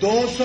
200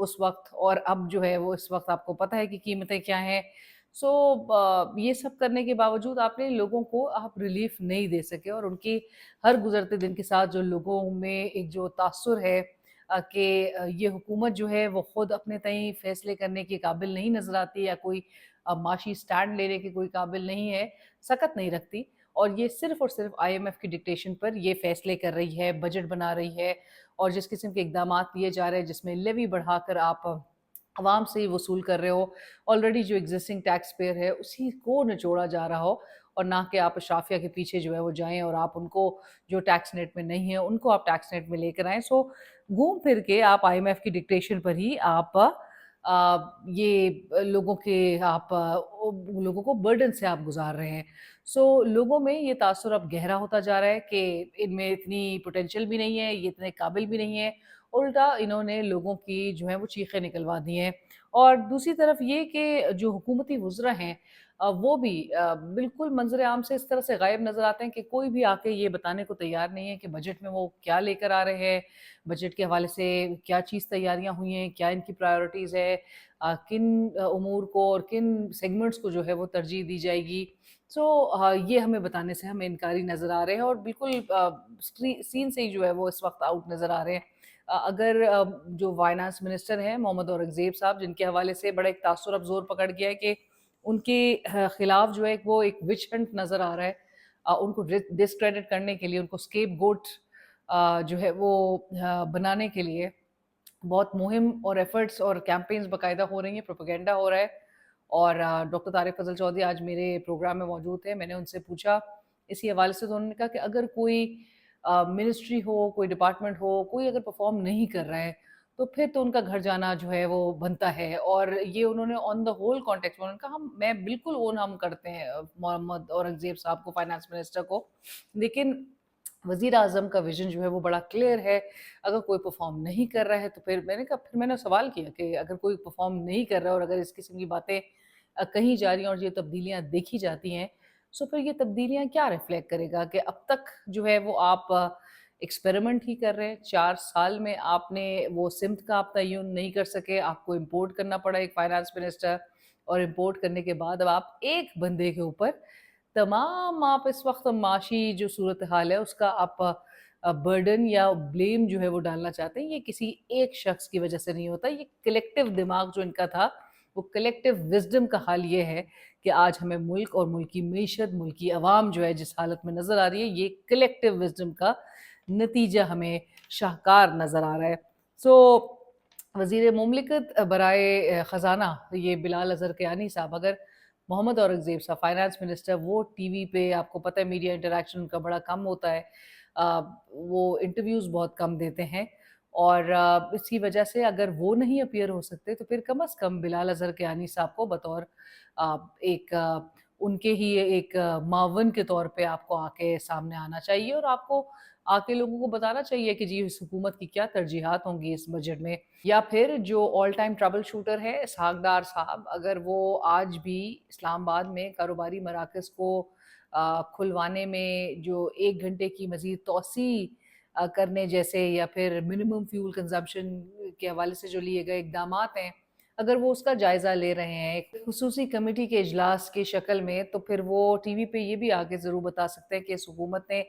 اس وقت اور اب جو ہے وہ اس وقت آپ کو پتہ ہے کہ قیمتیں کیا ہیں. سو یہ سب کرنے کے باوجود آپ نے لوگوں کو آپ ریلیف نہیں دے سکے اور ان کی ہر گزرتے دن کے ساتھ جو لوگوں میں ایک جو تاثر ہے کہ یہ حکومت جو ہے وہ خود اپنے تئیں فیصلے کرنے کے قابل نہیں نظر آتی یا کوئی معاشی سٹینڈ لینے کے کوئی قابل نہیں ہے، سکت نہیں رکھتی اور یہ صرف اور صرف آئی ایم ایف کی ڈکٹیشن پر یہ فیصلے کر رہی ہے، بجٹ بنا رہی ہے اور جس قسم کے اقدامات لیے جا رہے ہیں جس میں لیوی بڑھا کر آپ عوام سے ہی وصول کر رہے ہو، آلریڈی جو ایگزسٹنگ ٹیکس پیئر ہے اسی کو نچوڑا جا رہا ہو اور نہ کہ آپ اشرافیہ کے پیچھے جو ہے وہ جائیں اور آپ ان کو جو ٹیکس نیٹ میں نہیں ہیں ان کو آپ ٹیکس نیٹ میں لے کر آئیں. سو گھوم پھر کے آپ آئی ایم ایف کی ڈکٹیشن پر ہی آپ یہ لوگوں کو برڈن سے آپ گزار رہے ہیں. سو لوگوں میں یہ تاثر اب گہرا ہوتا جا رہا ہے کہ ان میں اتنی پوٹینشیل بھی نہیں ہے، یہ اتنے قابل بھی نہیں ہے، الٹا انہوں نے لوگوں کی جو ہیں وہ چیخیں نکلوا دی ہیں. اور دوسری طرف یہ کہ جو حکومتی وزراء ہیں وہ بھی بالکل منظر عام سے اس طرح سے غائب نظر آتے ہیں کہ کوئی بھی آ کے یہ بتانے کو تیار نہیں ہے کہ بجٹ میں وہ کیا لے کر آ رہے ہیں، بجٹ کے حوالے سے کیا چیز تیاریاں ہوئی ہیں، کیا ان کی پرائیورٹیز ہے، کن امور کو اور کن سیگمنٹس کو جو ہے وہ ترجیح دی جائے گی. سو یہ ہمیں بتانے سے ہمیں انکاری نظر آ رہے ہیں اور بالکل سین سے ہی جو ہے وہ اس وقت آؤٹ نظر آ رہے ہیں. اگر جو فائنانس منسٹر ہیں محمد اورنگزیب صاحب جن کے حوالے سے بڑا ایک تاثر اب زور پکڑ گیا ہے کہ ان کے خلاف جو ہے وہ ایک وچ ہنٹ نظر آ رہا ہے، ان کو ڈسکریڈٹ کرنے کے لیے، ان کو اسکیپ گوٹ جو ہے وہ بنانے کے لیے بہت مہم اور ایفرٹس اور کیمپینز باقاعدہ ہو رہی ہیں، پروپیگنڈا ہو رہا ہے. اور ڈاکٹر طارق فضل چودھری آج میرے پروگرام میں موجود تھے. میں نے ان سے پوچھا اسی حوالے سے تو انہوں نے کہا کہ اگر کوئی منسٹری ہو، کوئی ڈپارٹمنٹ ہو، کوئی اگر پرفارم نہیں کر رہا ہے تو پھر تو ان کا گھر جانا جو ہے وہ بنتا ہے. اور یہ انہوں نے آن دا ہول کانٹیکسٹ میں کہا میں بالکل اون ہم کرتے ہیں محمد اورنگزیب صاحب کو، فائنانس منسٹر کو، لیکن وزیر اعظم کا ویژن جو ہے وہ بڑا کلیئر ہے. اگر کوئی پرفارم نہیں کر رہا ہے تو پھر میں نے سوال کیا کہ اگر کوئی پرفارم نہیں کر رہا ہے اور اگر اس قسم کی باتیں کہیں جا رہی ہیں اور یہ تبدیلیاں دیکھی جاتی ہیں سو پھر یہ تبدیلیاں کیا ریفلیکٹ کرے گا کہ اب تک جو ہے وہ آپ ایکسپیریمنٹ ہی کر رہے ہیں. 4 سال میں آپ نے وہ سمت کا آپ تعین نہیں کر سکے، آپ کو امپورٹ کرنا پڑا ایک فائنانس منسٹر اور امپورٹ کرنے کے بعد اب آپ ایک بندے کے اوپر تمام آپ اس وقت معاشی جو صورتحال ہے اس کا آپ برڈن یا بلیم جو ہے وہ ڈالنا چاہتے ہیں. یہ کسی ایک شخص کی وجہ سے نہیں ہوتا، یہ کلیکٹیو دماغ جو ان کا تھا وہ کلیکٹیو وزڈم کا حال یہ ہے کہ آج ہمیں ملک اور ملکی معیشت، ملکی عوام جو ہے جس حالت میں نظر آ رہی ہے یہ کلیکٹیو وزڈم کا نتیجہ ہمیں شاہکار نظر آ رہا ہے. سو وزیر مملکت برائے خزانہ یہ بلال اظہر کیانی صاحب، اگر محمد اورنگزیب صاحب فائنانس منسٹر وہ ٹی وی پہ، آپ کو پتہ ہے میڈیا انٹریکشن ان کا بڑا کم ہوتا ہے، وہ انٹرویوز بہت کم دیتے ہیں اور اس کی وجہ سے اگر وہ نہیں اپیئر ہو سکتے تو پھر کم از کم بلال اظہر کیانی صاحب کو بطور ایک ان کے ہی ایک معاون کے طور پہ آپ کو آ کے سامنے آنا چاہیے اور آپ کو آ کے لوگوں کو بتانا چاہیے کہ جی اس حکومت کی کیا ترجیحات ہوں گی اس بجٹ میں. یا پھر جو آل ٹائم ٹربل شوٹر ہے اسحاق ڈار صاحب، اگر وہ آج بھی اسلام آباد میں کاروباری مراکز کو کھلوانے میں جو 1 گھنٹے کی مزید توسیع کرنے جیسے یا پھر منیمم فیول کنزمپشن کے حوالے سے جو لیے گئے اقدامات ہیں، اگر وہ اس کا جائزہ لے رہے ہیں ایک خصوصی کمیٹی کے اجلاس کی شکل میں، تو پھر وہ ٹی وی پہ یہ بھی آگے ضرور بتا سکتے ہیں کہ اس حکومت نے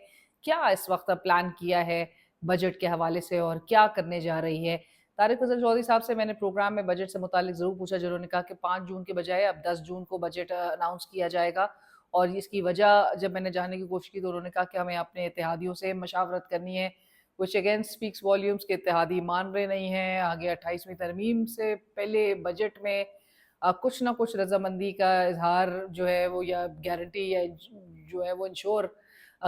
کیا اس وقت پلان کیا ہے بجٹ کے حوالے سے اور کیا کرنے جا رہی ہے. طارق فضل چودھری صاحب سے میں نے پروگرام میں بجٹ سے متعلق ضرور پوچھا، جنہوں نے کہا کہ 5 جون کے بجائے اب 10 جون کو بجٹ اناؤنس کیا جائے گا. اور اس کی وجہ جب میں نے جاننے کی کوشش کی تو انہوں نے کہا کہ ہمیں اپنے اتحادیوں سے مشاورت کرنی ہے، which again speaks volumes کہ اتحادی مان رہے نہیں ہیں. آگے 28ویں ترمیم سے پہلے بجٹ میں کچھ نہ کچھ رضامندی کا اظہار جو ہے وہ یا گارنٹی یا جو ہے وہ انشور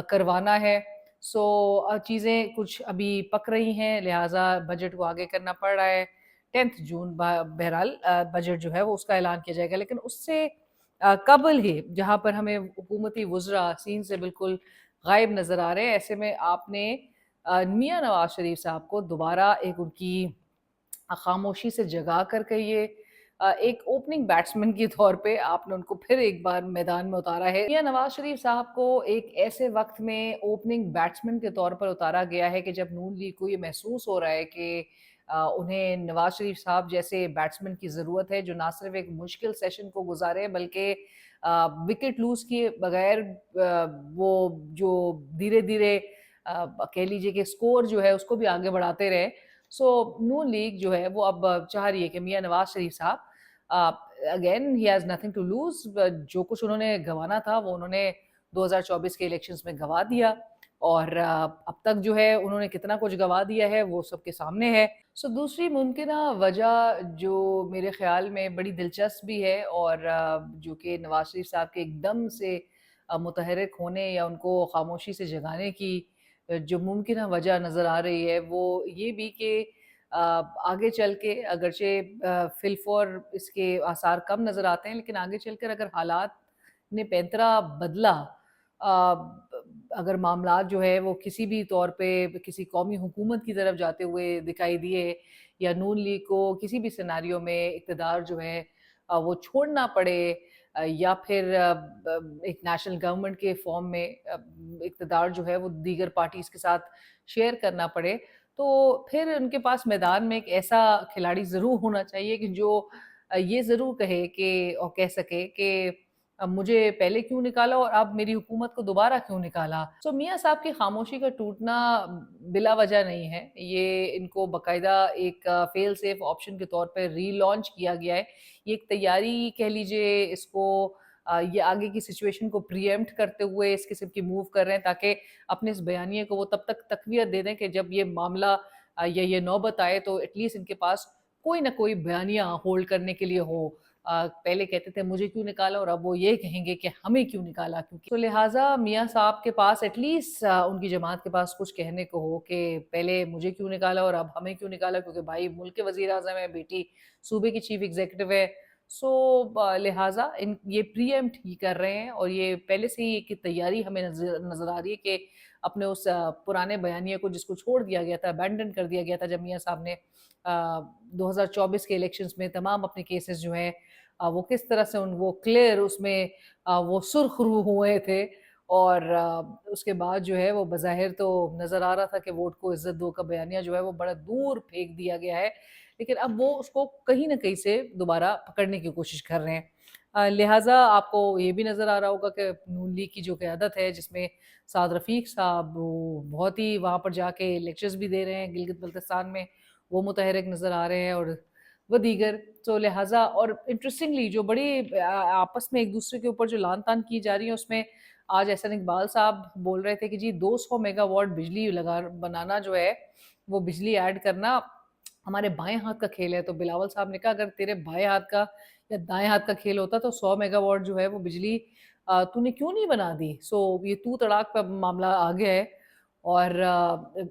کروانا ہے. سو چیزیں کچھ ابھی پک رہی ہیں، لہٰذا بجٹ کو آگے کرنا پڑ رہا ہے. 10 جون بہرحال بجٹ جو ہے وہ اس کا اعلان کیا جائے گا، لیکن اس سے قبل ہی جہاں پر ہمیں حکومتی وزراء سین سے بالکل غائب نظر آ رہے ہیں، ایسے میں آپ نے میاں نواز شریف صاحب کو دوبارہ ایک ان کی خاموشی سے جگا کر کے یہ ایک اوپننگ بیٹسمن کی طور پہ آپ نے ان کو پھر ایک بار میدان میں اتارا ہے. میاں نواز شریف صاحب کو ایک ایسے وقت میں اوپننگ بیٹسمن کے طور پر اتارا گیا ہے کہ جب نون لیگ کو یہ محسوس ہو رہا ہے کہ انہیں نواز شریف صاحب جیسے بیٹسمین کی ضرورت ہے جو نہ صرف ایک مشکل سیشن کو گزارے بلکہ وکٹ لوز کیے بغیر وہ جو دھیرے دھیرے کہہ لیجیے کہ سکور جو ہے اس کو بھی آگے بڑھاتے رہے. سو نون لیگ جو ہے وہ اب چاہ رہی ہے کہ میاں نواز شریف صاحب again he has nothing to lose. جو کچھ انہوں نے گنوانا تھا وہ انہوں نے 2024 کے الیکشنز میں گنوا دیا اور اب تک جو ہے انہوں نے کتنا کچھ گنوا دیا ہے وہ سب کے سامنے ہے. سو دوسری ممکنہ وجہ جو میرے خیال میں بڑی دلچسپ بھی ہے اور جو کہ نواز شریف صاحب کے ایک دم سے متحرک ہونے یا ان کو خاموشی سے جگانے کی جو ممکنہ وجہ نظر آ رہی ہے وہ یہ بھی کہ آگے چل کے اگرچہ فی الفور اس کے آثار کم نظر آتے ہیں لیکن آگے چل کر اگر حالات نے پینترا بدلا اگر معاملات جو ہے وہ کسی بھی طور پہ کسی قومی حکومت کی طرف جاتے ہوئے دکھائی دیے یا نون لیگ کو کسی بھی سیناریو میں اقتدار جو ہے وہ چھوڑنا پڑے یا پھر ایک نیشنل گورنمنٹ کے فارم میں اقتدار جو ہے وہ دیگر پارٹیز کے ساتھ شیئر کرنا پڑے تو پھر ان کے پاس میدان میں ایک ایسا کھلاڑی ضرور ہونا چاہیے کہ جو یہ ضرور کہے کہ اور کہہ سکے کہ مجھے پہلے کیوں نکالا اور اب میری حکومت کو دوبارہ کیوں نکالا. سو میاں صاحب کی خاموشی کا ٹوٹنا بلا وجہ نہیں ہے. یہ ان کو باقاعدہ ایک فیل سیف آپشن کے طور پہ ری لانچ کیا گیا ہے. یہ ایک تیاری کہہ لیجئے اس کو یہ آگے کی سچویشن کو پریمپٹ کرتے ہوئے اس قسم کی موو کر رہے ہیں تاکہ اپنے اس بیانیے کو وہ تب تک تقویت دے دیں کہ جب یہ معاملہ یا یہ نوبت آئے تو ایٹ لیسٹ ان کے پاس کوئی نہ کوئی بیانیہ ہولڈ کرنے کے لیے ہو. پہلے کہتے تھے مجھے کیوں نکالا اور اب وہ یہ کہیں گے کہ ہمیں کیوں نکالا. کیونکہ تو لہٰذا میاں صاحب کے پاس ایٹ لیسٹ ان کی جماعت کے پاس کچھ کہنے کو ہو کہ پہلے مجھے کیوں نکالا اور اب ہمیں کیوں نکالا کیونکہ بھائی ملک کے وزیر اعظم ہے, بیٹی صوبے کی چیف ایگزیکٹو ہے. سو لہٰذا یہ پری ایمپٹ ہی کر رہے ہیں اور یہ پہلے سے ہی ایک تیاری ہمیں نظر آ رہی ہے کہ اپنے اس پرانے بیانیے کو جس کو چھوڑ دیا گیا تھا, ابینڈن کر دیا گیا تھا جب میاں صاحب نے 2024 کے الیکشنز میں تمام اپنے کیسز جو ہیں وہ کس طرح سے وہ کلیئر اس میں وہ سرخ رو ہوئے تھے اور اس کے بعد جو ہے وہ بظاہر تو نظر آ رہا تھا کہ ووٹ کو عزت دو کا بیانیہ جو ہے وہ بڑا دور پھینک دیا گیا ہے لیکن اب وہ اس کو کہیں نہ کہیں سے دوبارہ پکڑنے کی کوشش کر رہے ہیں. لہٰذا آپ کو یہ بھی نظر آ رہا ہوگا کہ نون لیگ کی جو قیادت ہے جس میں سعد رفیق صاحب وہ بہت ہی وہاں پر جا کے لیکچرز بھی دے رہے ہیں گلگت بلتستان میں, وہ متحرک نظر آ رہے ہیں اور وہ دیگر. تو لہٰذا اور انٹرسٹنگلی جو بڑی آپس میں ایک دوسرے کے اوپر جو لان تان کی جا رہی ہیں اس میں آج احسن اقبال صاحب بول رہے تھے کہ جی 200 میگا واٹ بجلی بنانا جو ہے وہ بجلی ایڈ کرنا ہمارے بائیں ہاتھ کا کھیل ہے. تو بلاول صاحب نے کہا اگر تیرے بائیں ہاتھ کا یا دائیں ہاتھ کا کھیل ہوتا تو 100 میگا واٹ جو ہے وہ بجلی تو نے کیوں نہیں بنا دی. سو یہ تو تڑاک پہ معاملہ آ گیا ہے اور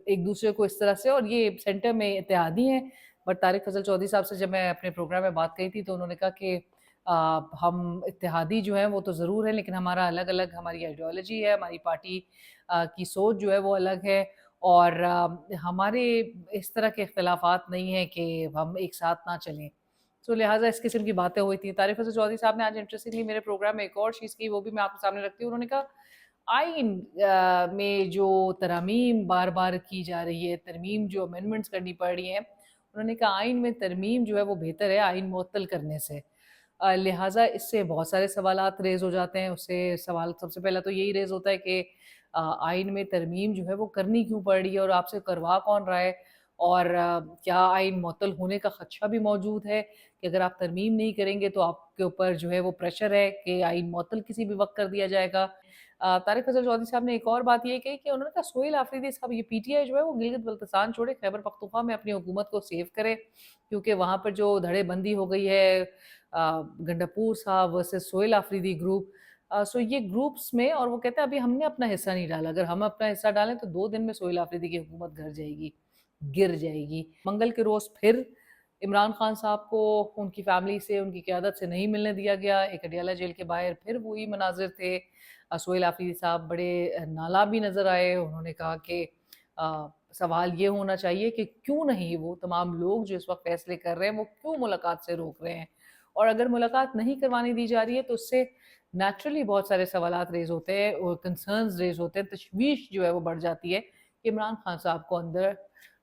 ایک دوسرے کو اس طرح سے, اور یہ سینٹر میں اتحادی ہیں. بٹ طارق فضل چودھری صاحب سے جب میں اپنے پروگرام میں بات کہی تھی تو انہوں نے کہا کہ ہم اتحادی جو ہیں وہ تو ضرور ہیں لیکن ہمارا الگ الگ ہماری آئیڈیالوجی ہے, ہماری پارٹی کی سوچ جو ہے وہ الگ ہے اور ہمارے اس طرح کے اختلافات نہیں ہیں کہ ہم ایک ساتھ نہ چلیں. تو لہٰذا اس قسم کی باتیں ہوئی تھیں. طارق فضل چودھری صاحب نے آج انٹرسٹنگلی میرے پروگرام میں ایک اور چیز کی, وہ بھی میں آپ کے سامنے رکھتی ہوں. انہوں نے کہا آئین میں جو ترامیم بار بار کی جا رہی ہے, ترمیم جو امینڈمنٹس کرنی پڑ رہی ہیں, انہوں نے کہا آئین میں ترمیم جو ہے وہ بہتر ہے آئین معطل کرنے سے. لہٰذا اس سے بہت سارے سوالات ریز ہو جاتے ہیں. اس سے سوال سب سے پہلا تو یہی ریز ہوتا ہے کہ آئین میں ترمیم جو ہے وہ کرنی کیوں پڑ رہی ہے اور آپ سے کروا کون رہا ہے, اور کیا آئین معطل ہونے کا خدشہ بھی موجود ہے کہ اگر آپ ترمیم نہیں کریں گے تو آپ کے اوپر جو ہے وہ پریشر ہے کہ آئین معطل کسی بھی وقت کر دیا جائے گا. طارق فضل چودھری صاحب نے ایک اور بات یہ کہی کہ انہوں نے کہا سہیل آفریدی صاحب یہ پی ٹی آئی جو ہے وہ گلگت بلتستان چھوڑے, خیبر پختونخوا میں اپنی حکومت کو سیو کرے کیونکہ وہاں پر جو دھڑے بندی ہو گئی ہے گنڈاپور صاحب ورسز سہیل آفریدی گروپ, سو یہ گروپس میں, اور وہ کہتے ہیں ابھی ہم نے اپنا حصہ نہیں ڈالا, اگر ہم اپنا حصہ ڈالیں تو 2 دن میں سہیل آفریدی کی حکومت گر جائے گی. منگل کے روز پھر عمران خان صاحب کو ان کی فیملی سے ان کی قیادت سے نہیں ملنے دیا گیا. ایک اڈیالہ جیل کے باہر پھر وہی مناظر تھے. سہیل آفریدی صاحب بڑے نالا بھی نظر آئے. انہوں نے کہا کہ سوال یہ ہونا چاہیے کہ کیوں نہیں وہ تمام لوگ جو اس وقت فیصلے کر رہے ہیں وہ کیوں ملاقات سے روک رہے ہیں, اور اگر ملاقات نہیں کروانی دی جا رہی ہے تو اس سے نیچرلی بہت سارے سوالات ریز ہوتے ہیں اور کنسرنز ریز ہوتے ہیں, تشویش جو ہے وہ بڑھ جاتی ہے کہ عمران خان صاحب کو اندر